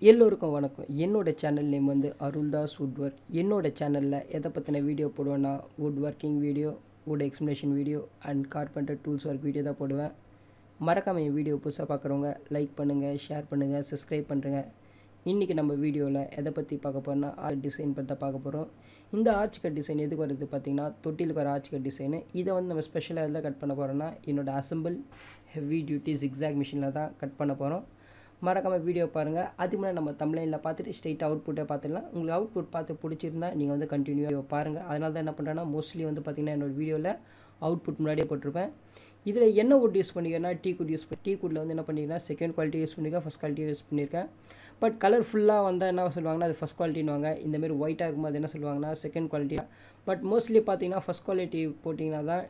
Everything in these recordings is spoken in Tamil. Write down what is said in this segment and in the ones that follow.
எல்லோருக்கும் வணக்கம். என்னோட சேனல் நேம் வந்து அருள்தாஸ் வுட் ஒர்க். என்னோட சேனலில் எதை பற்றின வீடியோ போடுவேன்னா wood working video, wood explanation video and carpenter tools work video தான் போடுவேன். மறக்காமல் என் வீடியோ புதுசாக பார்க்குறவங்க லைக் பண்ணுங்கள், ஷேர் பண்ணுங்கள், சப்ஸ்கிரைப் பண்ணுறேங்க. இன்றைக்கி நம்ம வீடியோவில் எதை பற்றி பார்க்க போகிறோன்னா ஆர்ச் டிசைன் பற்றி தான் பார்க்க போகிறோம். இந்த ஆர்ச் கட் டிசைன் எதுக்கு வருது பார்த்திங்கன்னா தொட்டிலுக்கு வர ஆர்ச் கட் டிசைனு. இதை வந்து நம்ம ஸ்பெஷலாக எதில் கட் பண்ண போகிறோன்னா என்னோடய அசம்பிள் ஹெவி டியூட்டி ஜிக்ஸாக் மிஷினில் தான் கட் பண்ண போகிறோம். மறக்காமல் வீடியோ பாருங்கள். அதுக்கு முன்னாடி நம்ம தம்ப்லைனில் பார்த்துட்டு ஸ்ட்ரெயிட்டாக அவுட்புட்டை பார்த்துடலாம். உங்களுக்கு அவுட்புட் பார்த்து பிடிச்சிருந்தா நீங்கள் வந்து கண்டினியூவாக பாருங்கள். அதனால தான் என்ன பண்ணுறேன்னா மோஸ்ட்லி வந்து பார்த்திங்கன்னா என்னோடய வீடியோவில் அவுட்புட் முன்னாடியே போட்டிருப்பேன். இதில் என்ன வுட் யூஸ் பண்ணிக்கிறேன்னா டீ குட் யூஸ் பண்ணி டீ குட்டில் வந்து என்ன பண்ணிக்கிறேன்னா செகண்ட் குவாலிட்டி யூஸ் பண்ணியிருக்கேன், ஃபஸ்ட் குவாலிட்டி யூஸ் பண்ணியிருக்கேன். பட் கலர் ஃபுல்லாக வந்தால் என்ன சொல்லுவாங்கன்னா அது ஃபஸ்ட் குவாலிட்டின்னுவாங்க. இந்தமாரி ஒயிட்டாக இருக்கும்போது என்ன சொல்லுவாங்கன்னா செகண்ட் குவாலிட்டி. பட் மோஸ்ட்லி பார்த்தீங்கன்னா ஃபஸ்ட் குவாலிட்டி போட்டிங்கன்னா தான்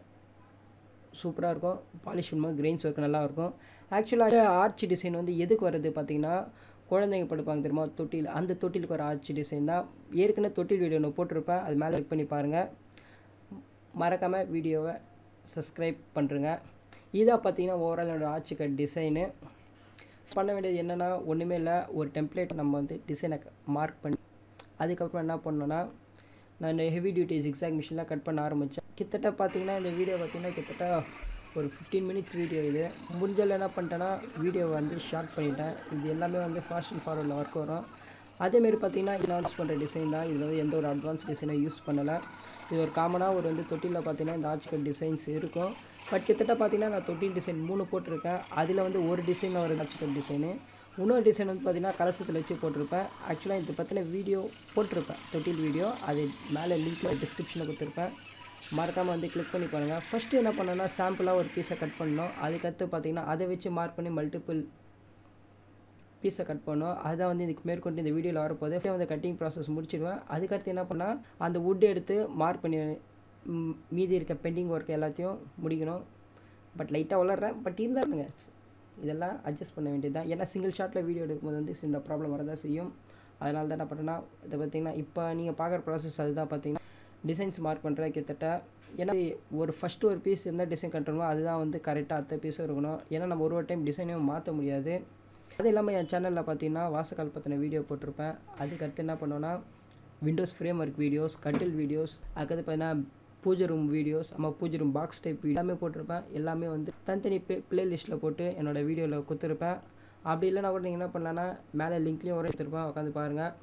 சூப்பராக இருக்கும். பாலிஷ் பண்ணும்போது கிரெயின்ஸ் ஒர்க் நல்லாயிருக்கும். ஆக்சுவலாக ஆர்ச் டிசைன் வந்து எதுக்கு வருது பார்த்திங்கன்னா குழந்தைங்க படுப்பாங்க தெரியுமா தொட்டில், அந்த தொட்டிலுக்கு ஒரு ஆர்ச் டிசைன் தான். ஏற்கனவே தொட்டில் வீடியோ ஒன்று போட்டிருப்பேன், அது மேலே கிளிக் பண்ணி பாருங்கள். மறக்காமல் வீடியோவை சப்ஸ்கிரைப் பண்ணுறேங்க. இதாக பார்த்தீங்கன்னா ஓவரால் என்னோடய ஆர்ச் கட் டிசைனு. பண்ண வேண்டியது என்னென்னா ஒன்றுமே இல்லை, ஒரு டெம்ப்ளேட் நம்ம வந்து டிசைனை மார்க் பண்ணி அதுக்கப்புறம் என்ன பண்ணோன்னா நான் ஹெவி டியூட்டி ஜிக்ஸாக் மிஷினில் கட் பண்ண ஆரம்பித்தேன். கிட்டத்தட்ட பார்த்தீங்கன்னா இந்த வீடியோ பார்த்தீங்கன்னா கிட்டத்தட்ட ஒரு 15 மினிட்ஸ் வீடியோ. இது முடிஞ்சால் என்ன பண்ணிட்டேன்னா வீடியோவை வந்து ஷார்ட் பண்ணிட்டேன். இது எல்லாமே வந்து ஃபாஸ்ட் அண்ட் ஃபார்வர்டில் ஒர்க் வரும். அதேமாரி பார்த்தீங்கன்னா அட்வான்ஸ் பண்ணுற டிசைன் தான். இதில் வந்து எந்த ஒரு அட்வான்ஸ் டிசைனை யூஸ் பண்ணலை. இது ஒரு காமனாக ஒரு வந்து தொட்டிலில் பார்த்தீங்கன்னா இந்த ஆர்ச் கட் டிசைன்ஸ் இருக்கும். பட் கிட்டத்தட்ட பார்த்தீங்கன்னா நான் தொட்டில் டிசைன் 3 போட்டிருக்கேன். அதில் வந்து ஒரு டிசைனில் ஒரு ஆர்ச் கட் டிசைனு, இன்னொரு டிசைன் வந்து பார்த்திங்கன்னா கலசத்தில் வச்சு போட்டிருப்பேன். ஆக்சுவலாக இதை பற்றின வீடியோ போட்டிருப்பேன், தொட்டில் வீடியோ. அது மேலே லிங்க்கில் டிஸ்கிரிப்ஷனில் கொடுத்துருப்பேன். மறக்காமல் வந்து கிளிக் பண்ணி பாருங்கள். ஃபஸ்ட்டு என்ன பண்ணேன்னா சாம்பிளாக ஒரு பீஸை கட் பண்ணோம். அதுக்கடுத்து பார்த்திங்கன்னா அதை வச்சு மார்க் பண்ணி மல்டிபிள் பீஸை கட் பண்ணோம். அதை வந்து இதுக்கு மேற்கொண்டு இந்த வீடியோவில் வரப்போது வந்து கட்டிங் ப்ராசஸ் முடிச்சிடுவேன். அதுக்கடுத்து என்ன பண்ணால் அந்த வுட் எடுத்து மார்க் பண்ணி மீதி இருக்க பெண்டிங் ஒர்க் எல்லாத்தையும் முடிக்கணும். பட் லைட்டாக வளர்றேன், பட் இருந்தாலுங்க இதெல்லாம் அட்ஜஸ்ட் பண்ண வேண்டியது தான். ஏன்னா சிங்கிள் ஷாட்டில் வீடியோ எடுக்கும்போது வந்து இந்த ப்ராப்ளம் வரதான் செய்யும். அதனால தான் என்ன பண்ணுறேன்னா இதை பார்த்திங்கன்னா இப்போ நீங்கள் பார்க்குற ப்ராசஸ் அதுதான். பார்த்திங்கன்னா டிசைன்ஸ் மார்க் பண்ணுற கிட்டத்தட்ட ஏன்னா ஒரு ஃபஸ்ட்டு ஒரு பீஸ் எந்த டிசைன் கட்டுறோமோ அதுதான் வந்து கரெக்டாக அடுத்த பீஸும் இருக்கணும். ஏன்னா நம்ம ஒரு டைம் டிசைனையும் மாற்ற முடியாது. அது இல்லாமல் என் சேனலில் பார்த்தீங்கன்னா வாசக்கால் பற்றின வீடியோ போட்டிருப்பேன். அதுக்கடுத்து என்ன பண்ணோன்னா விண்டோஸ் ஃப்ரேம் ஒர்க் வீடியோஸ், கட்டில் வீடியோஸ், அதுக்கடுத்து பார்த்தீங்கன்னா பூஜை ரூம் வீடியோஸ், பூஜை ரூம் பாக்ஸ் டைப் வீடியோ எல்லாமே போட்டிருப்பேன். எல்லாமே வந்து தனித்தனி ப்ளேலிஸ்ட்டில் போட்டு என்னோடய வீடியோவில் கொடுத்துருப்பேன். அப்படி இல்லைனா கூட நீங்கள் என்ன பண்ணலான்னா மேலே லிங்க்லேயும் வர எடுத்துருப்பேன், உட்காந்து பாருங்கள்.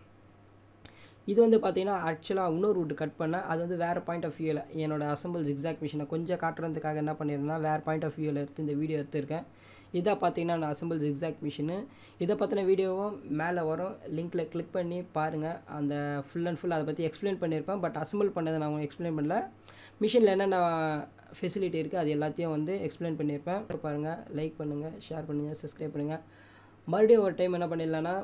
இது வந்து பார்த்திங்கன்னா ஆக்சுவலாக இன்னொரு வுட் கட் பண்ணேன். அது வந்து வேறு பாயிண்ட் ஆஃப் வியூவில் என்னோடய அசம்பிள் ஜிக்ஸாக் மிஷினை கொஞ்சம் காட்டுறதுக்காக என்ன பண்ணியிருந்தேன்னா வேறு பாயிண்ட் ஆஃப் வியூவில் எடுத்து இந்த வீடியோ எடுத்துருக்கேன். இதாக பார்த்தீங்கன்னா நான் அசம்பிள் ஜிக்ஸாக் மிஷினு. இதை பற்றின வீடியோவும் மேலே வரும், லிங்க்கில் கிளிக் பண்ணி பாருங்கள். அந்த ஃபுல் அண்ட் ஃபுல் அதை பற்றி எக்ஸ்பிளைன் பண்ணியிருப்பேன். பட் அசம்பிள் பண்ணதை நான் உங்களுக்கு எக்ஸ்பிளைன் பண்ணல. மிஷினில் என்னென்ன ஃபெசிலிட்டி இருக்குது அது எல்லாத்தையும் வந்து எக்ஸ்பிளைன் பண்ணியிருப்பேன். பாருங்கள், லைக் பண்ணுங்கள், ஷேர் பண்ணுங்கள், சப்ஸ்கிரைப் பண்ணுங்கள். மறுபடியும் ஒரு டைம் என்ன பண்ணிடலான்னா